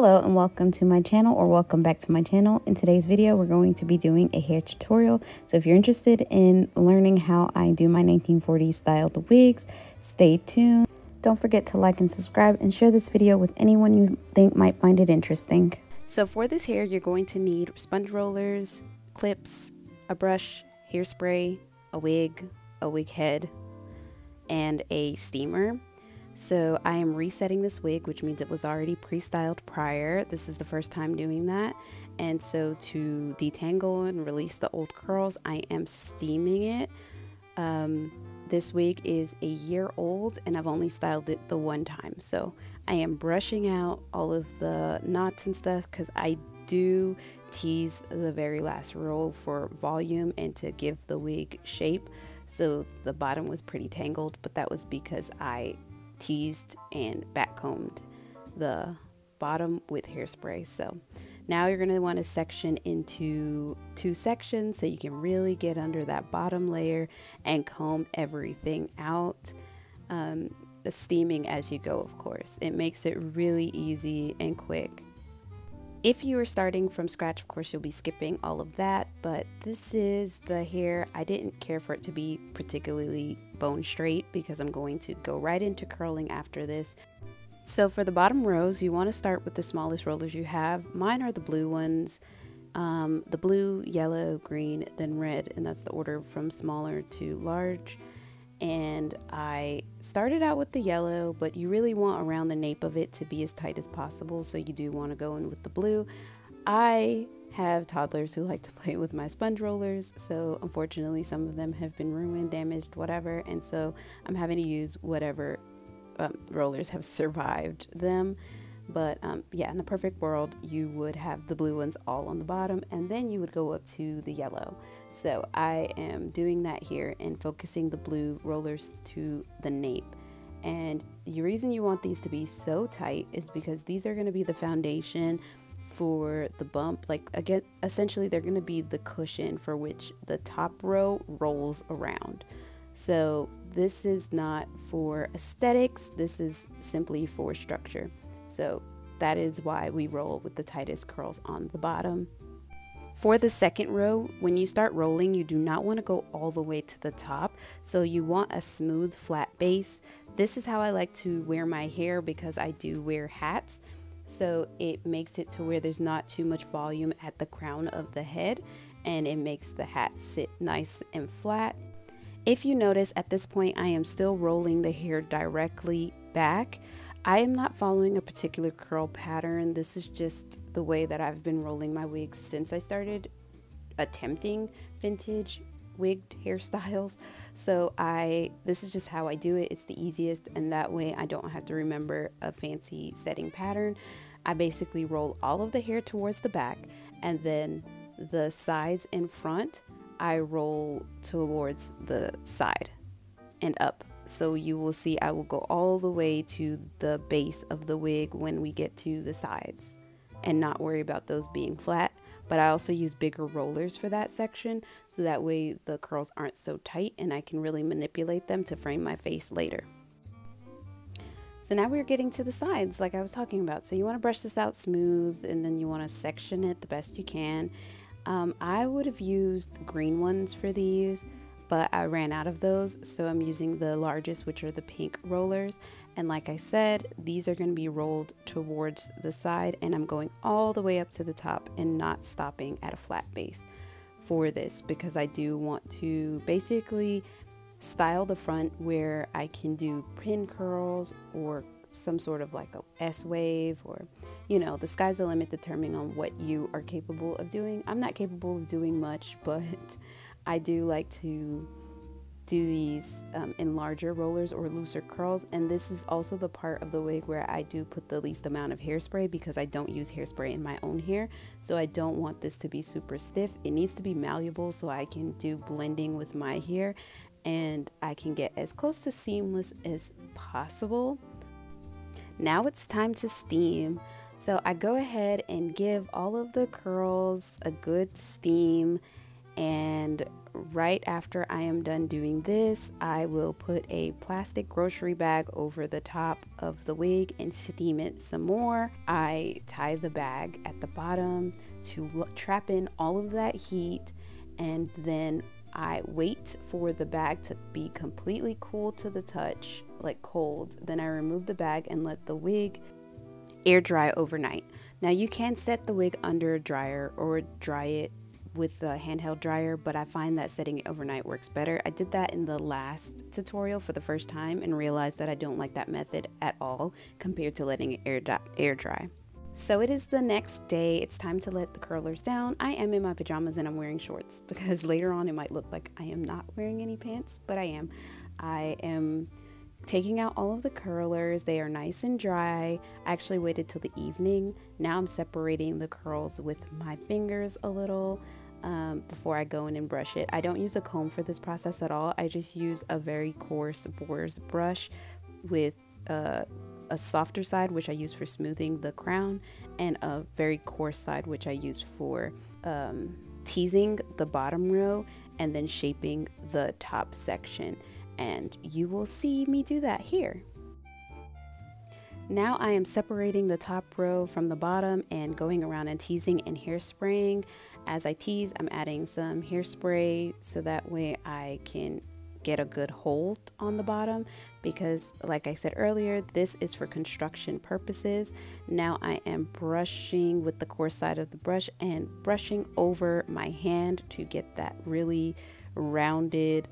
Hello and welcome to my channel, or welcome back to my channel. In today's video we're going to be doing a hair tutorial, so if you're interested in learning how I do my 1940s styled wigs, stay tuned. Don't forget to like and subscribe and share this video with anyone you think might find it interesting. So for this hair you're going to need sponge rollers, clips, a brush, hairspray, a wig head, and a steamer. So I am resetting this wig, which means it was already pre-styled prior. This is the first time doing that. And so to detangle and release the old curls, I am steaming it. This wig is a year old and I've only styled it the one time. So I am brushing out all of the knots and stuff because I do tease the very last row for volume and to give the wig shape. So the bottom was pretty tangled, but that was because I teased and backcombed the bottom with hairspray. So now you're going to want to section into two sections so you can really get under that bottom layer and comb everything out. Steaming as you go, of course. It makes it really easy and quick. If you are starting from scratch, of course, you'll be skipping all of that, but this is the hair. I didn't care for it to be particularly bone straight because I'm going to go right into curling after this. So for the bottom rows, you want to start with the smallest rollers you have. Mine are the blue ones, the blue, yellow, green, then red, and that's the order from smaller to large. And I started out with the yellow, but you really want around the nape of it to be as tight as possible, so you do want to go in with the blue. I have toddlers who like to play with my sponge rollers, so unfortunately some of them have been ruined, damaged, whatever, and so I'm having to use whatever rollers have survived them. But yeah, in a perfect world you would have the blue ones all on the bottom and then you would go up to the yellow. So I am doing that here and focusing the blue rollers to the nape. And the reason you want these to be so tight is because these are going to be the foundation for the bump. Like, again, essentially they're going to be the cushion for which the top row rolls around. So this is not for aesthetics, this is simply for structure. So that is why we roll with the tightest curls on the bottom. For the second row, when you start rolling, you do not want to go all the way to the top. So you want a smooth, flat base. This is how I like to wear my hair because I do wear hats. So it makes it to where there's not too much volume at the crown of the head, and it makes the hat sit nice and flat. If you notice, at this point, I am still rolling the hair directly back. I am not following a particular curl pattern. This is just the way that I've been rolling my wigs since I started attempting vintage wigged hairstyles. So this is just how I do it. It's the easiest, and that way I don't have to remember a fancy setting pattern. I basically roll all of the hair towards the back, and then the sides and front I roll towards the side and up. So you will see I will go all the way to the base of the wig when we get to the sides and not worry about those being flat. But I also use bigger rollers for that section, so that way the curls aren't so tight and I can really manipulate them to frame my face later. So now we're getting to the sides like I was talking about. So you want to brush this out smooth, and then you want to section it the best you can. I would have used green ones for these, but I ran out of those, so I'm using the largest, which are the pink rollers. And like I said, these are going to be rolled towards the side, and I'm going all the way up to the top and not stopping at a flat base for this, because I do want to basically style the front where I can do pin curls or some sort of like a S-wave, or you know, the sky's the limit depending on what you are capable of doing. I'm not capable of doing much, but I do like to do these in larger rollers or looser curls. And this is also the part of the wig where I do put the least amount of hairspray, because I don't use hairspray in my own hair. So I don't want this to be super stiff. It needs to be malleable so I can do blending with my hair and I can get as close to seamless as possible. Now it's time to steam. So I go ahead and give all of the curls a good steam, And right after I am done doing this, I will put a plastic grocery bag over the top of the wig and steam it some more. I tie the bag at the bottom to trap in all of that heat, and then I wait for the bag to be completely cool to the touch, like cold. Then I remove the bag and let the wig air dry overnight. Now you can set the wig under a dryer or dry it with a handheld dryer, but I find that setting it overnight works better. I did that in the last tutorial for the first time and realized that I don't like that method at all compared to letting it air dry. So it is the next day. It's time to let the curlers down. I am in my pajamas and I'm wearing shorts because later on it might look like I am not wearing any pants, but I am. I am taking out all of the curlers. They are nice and dry. I actually waited till the evening. Now I'm separating the curls with my fingers a little before I go in and brush it. I don't use a comb for this process at all. I just use a very coarse boar's brush with a softer side, which I use for smoothing the crown, and a very coarse side, which I use for teasing the bottom row and then shaping the top section. And you will see me do that here. Now I am separating the top row from the bottom and going around and teasing and hairspraying. As I tease, I'm adding some hairspray so that way I can get a good hold on the bottom, because like I said earlier, this is for construction purposes. Now I am brushing with the coarse side of the brush and brushing over my hand to get that really rounded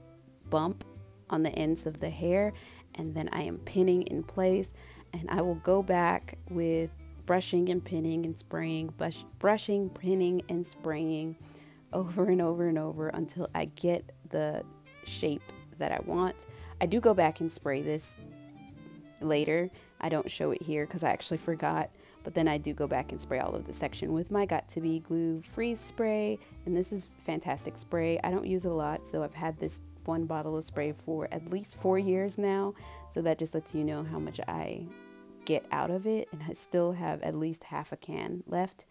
bump on the ends of the hair, and then I am pinning in place. And I will go back with brushing and pinning and spraying, brushing, pinning and spraying over and over and over until I get the shape that I want. I do go back and spray this later. I don't show it here because I actually forgot, but then I do go back and spray all of the section with my Got2b glue freeze spray, and this is fantastic spray. I don't use it a lot, so I've had this one bottle of spray for at least 4 years now, so that just lets you know how much I get out of it, and I still have at least half a can left.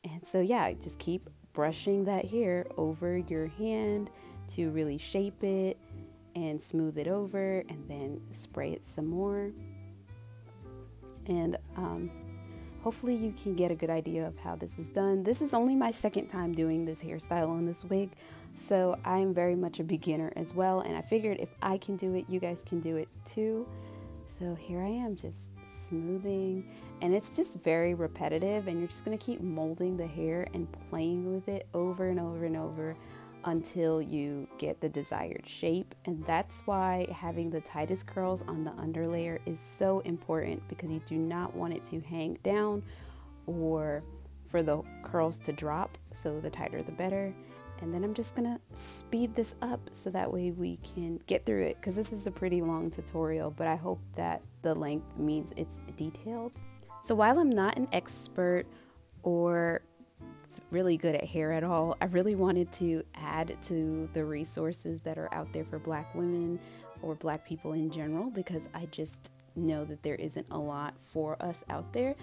And so yeah, just keep brushing that hair over your hand to really shape it and smooth it over, and then spray it some more. And hopefully you can get a good idea of how this is done. This is only my second time doing this hairstyle on this wig, so I'm very much a beginner as well, and I figured if I can do it, you guys can do it too. So here I am, just smoothing, and it's just very repetitive, and you're just going to keep molding the hair and playing with it over and over and over until you get the desired shape. And that's why having the tightest curls on the underlayer is so important, because you do not want it to hang down or for the curls to drop, so the tighter the better. And then I'm just gonna speed this up so that way we can get through it, because this is a pretty long tutorial, but I hope that the length means it's detailed. So while I'm not an expert or really good at hair at all, I really wanted to add to the resources that are out there for Black women or Black people in general, because I just know that there isn't a lot for us out there.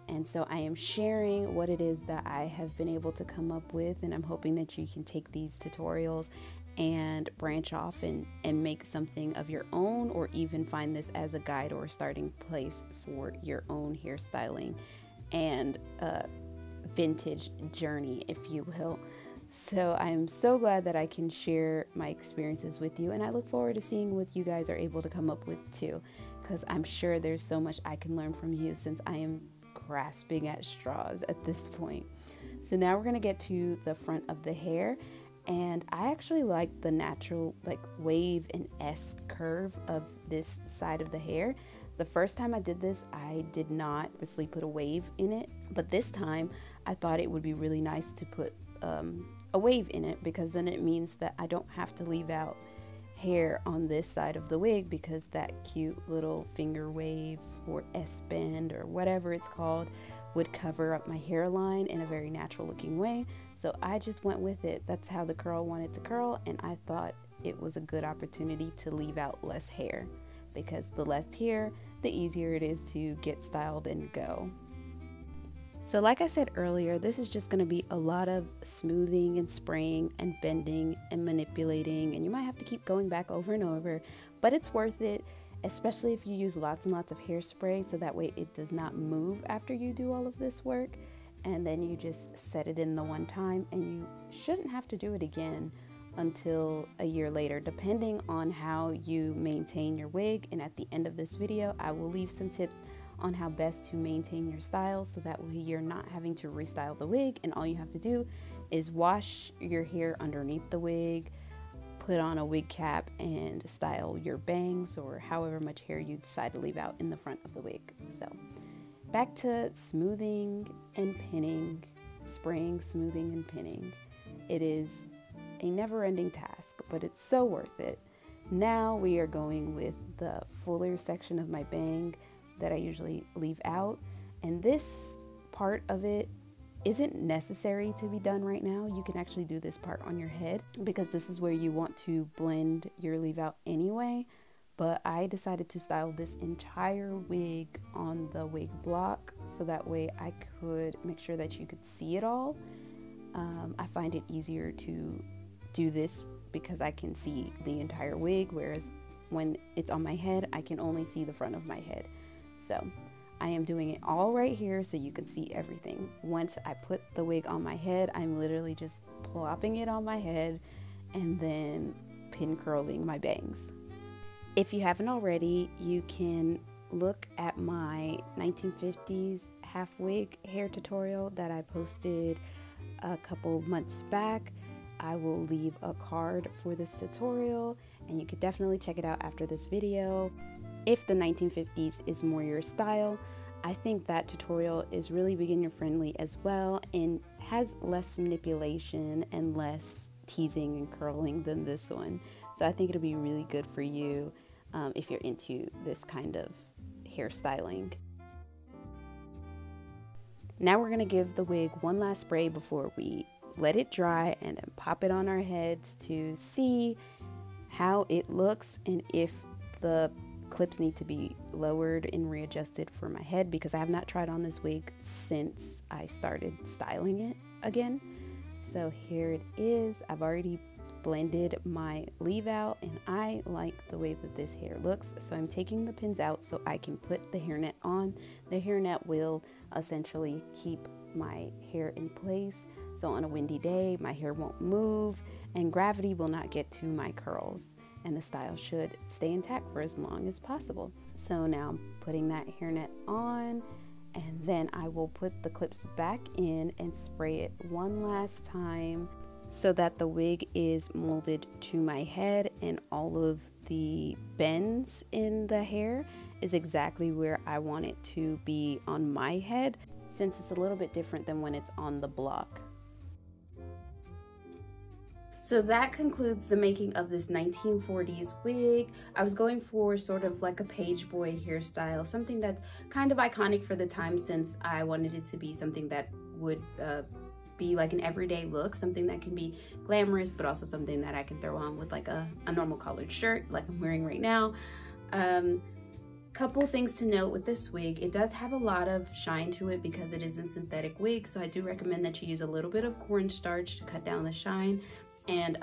And so I am sharing what it is that I have been able to come up with, and I'm hoping that you can take these tutorials and branch off and make something of your own, or even find this as a guide or a starting place for your own hairstyling and vintage journey, if you will. So I'm so glad that I can share my experiences with you, and I look forward to seeing what you guys are able to come up with too, because I'm sure there's so much I can learn from you, since I am grasping at straws at this point. So now we're going to get to the front of the hair, and I actually like the natural like wave and S curve of this side of the hair. The first time I did this, I did not obviously put a wave in it, but this time I thought it would be really nice to put a wave in it, because then it means that I don't have to leave out hair on this side of the wig, because that cute little finger wave or S-bend or whatever it's called would cover up my hairline in a very natural looking way. So I just went with it. That's how the curl wanted to curl, and I thought it was a good opportunity to leave out less hair, because the less hair, the easier it is to get styled and go. So like I said earlier, this is just going to be a lot of smoothing and spraying and bending and manipulating, and you might have to keep going back over and over, but it's worth it, especially if you use lots and lots of hairspray, so that way it does not move after you do all of this work, and then you just set it in the one time, and you shouldn't have to do it again until a year later, depending on how you maintain your wig. And at the end of this video, I will leave some tips on how best to maintain your style, so that way you're not having to restyle the wig, and all you have to do is wash your hair underneath the wig, put on a wig cap, and style your bangs or however much hair you decide to leave out in the front of the wig. So back to smoothing and pinning, spraying, smoothing, and pinning. It is a never-ending task, but it's so worth it. Now we are going with the fuller section of my bang that I usually leave out, and this part of it isn't necessary to be done right now. You can actually do this part on your head, because this is where you want to blend your leave out anyway, but I decided to style this entire wig on the wig block, so that way I could make sure that you could see it all. I find it easier to do this because I can see the entire wig, whereas when it's on my head, I can only see the front of my head. So I am doing it all right here so you can see everything. Once I put the wig on my head, I'm literally just plopping it on my head and then pin curling my bangs. If you haven't already, you can look at my 1950s half wig hair tutorial that I posted a couple months back. I will leave a card for this tutorial, and you could definitely check it out after this video. If the 1950s is more your style, I think that tutorial is really beginner friendly as well, and has less manipulation and less teasing and curling than this one. So I think it'll be really good for you if you're into this kind of hairstyling. Now we're gonna give the wig one last spray before we let it dry, and then pop it on our heads to see how it looks and if the clips need to be lowered and readjusted for my head, because I have not tried on this wig since I started styling it again. So here it is. I've already blended my leave out, and I like the way that this hair looks, so I'm taking the pins out so I can put the hairnet on. The hairnet will essentially keep my hair in place, so on a windy day my hair won't move and gravity will not get to my curls, and the style should stay intact for as long as possible. So now I'm putting that hairnet on, and then I will put the clips back in and spray it one last time so that the wig is molded to my head, and all of the bends in the hair is exactly where I want it to be on my head, since it's a little bit different than when it's on the block. So that concludes the making of this 1940s wig. I was going for sort of like a page boy hairstyle, something that's kind of iconic for the time, since I wanted it to be something that would be like an everyday look, something that can be glamorous, but also something that I can throw on with like a normal collared shirt like I'm wearing right now. Couple things to note with this wig: it does have a lot of shine to it because it is a synthetic wig, so I do recommend that you use a little bit of cornstarch to cut down the shine. And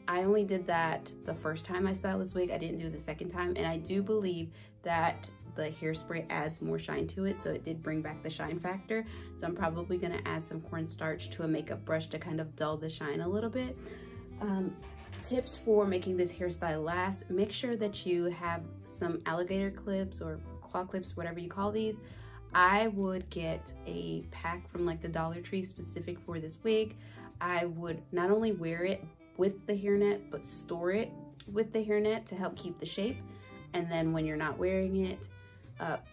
I only did that the first time I styled this wig. I didn't do it the second time, and I do believe that the hairspray adds more shine to it, so it did bring back the shine factor. So I'm probably gonna add some cornstarch to a makeup brush to kind of dull the shine a little bit. Tips for making this hairstyle last: make sure that you have some alligator clips or claw clips, whatever you call these. I would get a pack from like the Dollar Tree specific for this wig. I would not only wear it with the hairnet, but store it with the hairnet to help keep the shape. And then when you're not wearing it,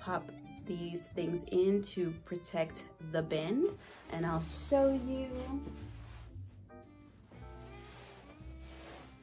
pop these things in to protect the bend. And I'll show you.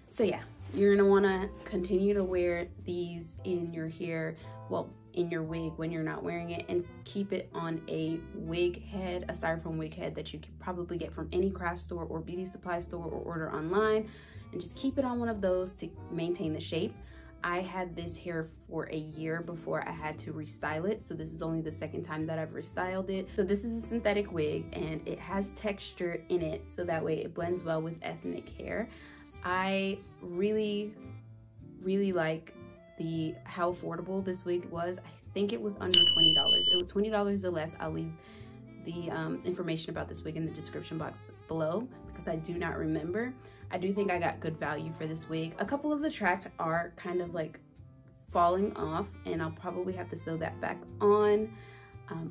So yeah, you're gonna wanna continue to wear these in your hair, well, in your wig when you're not wearing it, and keep it on a wig head, a styrofoam wig head that you can probably get from any craft store or beauty supply store or order online, and just keep it on one of those to maintain the shape. I had this hair for a year before I had to restyle it, so this is only the second time that I've restyled it. So this is a synthetic wig and it has texture in it, so that way it blends well with ethnic hair. I really like how affordable this wig was. I think it was under $20. It was $20 or less. I'll leave the information about this wig in the description box below because I do not remember. I do think I got good value for this wig. A couple of the tracks are kind of like falling off and I'll probably have to sew that back on.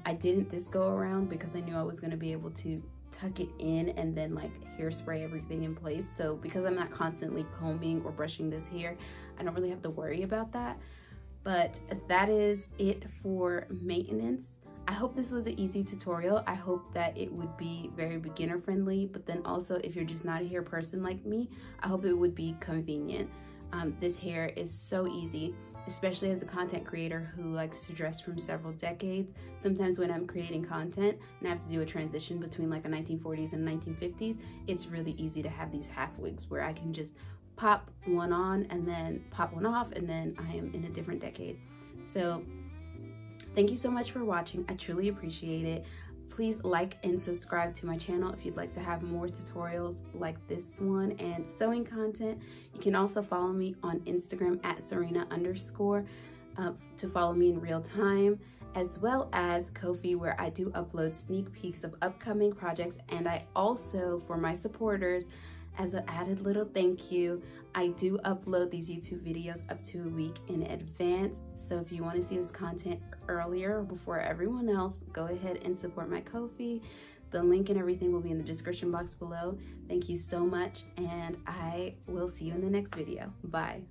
I didn't this go around because I knew I was going to be able to tuck it in and then like hairspray everything in place. So because I'm not constantly combing or brushing this hair, I don't really have to worry about that. But that is it for maintenance. I hope this was an easy tutorial. I hope that it would be very beginner friendly, but then also if you're just not a hair person like me, I hope it would be convenient. This hair is so easy, especially as a content creator who likes to dress from several decades. Sometimes when I'm creating content and I have to do a transition between like a 1940s and 1950s, it's really easy to have these half wigs where I can just pop one on and then pop one off and then I am in a different decade. So thank you so much for watching. I truly appreciate it. Please like and subscribe to my channel if you'd like to have more tutorials like this one and sewing content. You can also follow me on Instagram at SewRena_ to follow me in real time, as well as Ko-fi, where I do upload sneak peeks of upcoming projects. And I also, for my supporters, as an added little thank you, I do upload these YouTube videos up to a week in advance. So if you want to see this content earlier or before everyone else, go ahead and support my Ko-fi. The link and everything will be in the description box below. Thank you so much, and I will see you in the next video. Bye.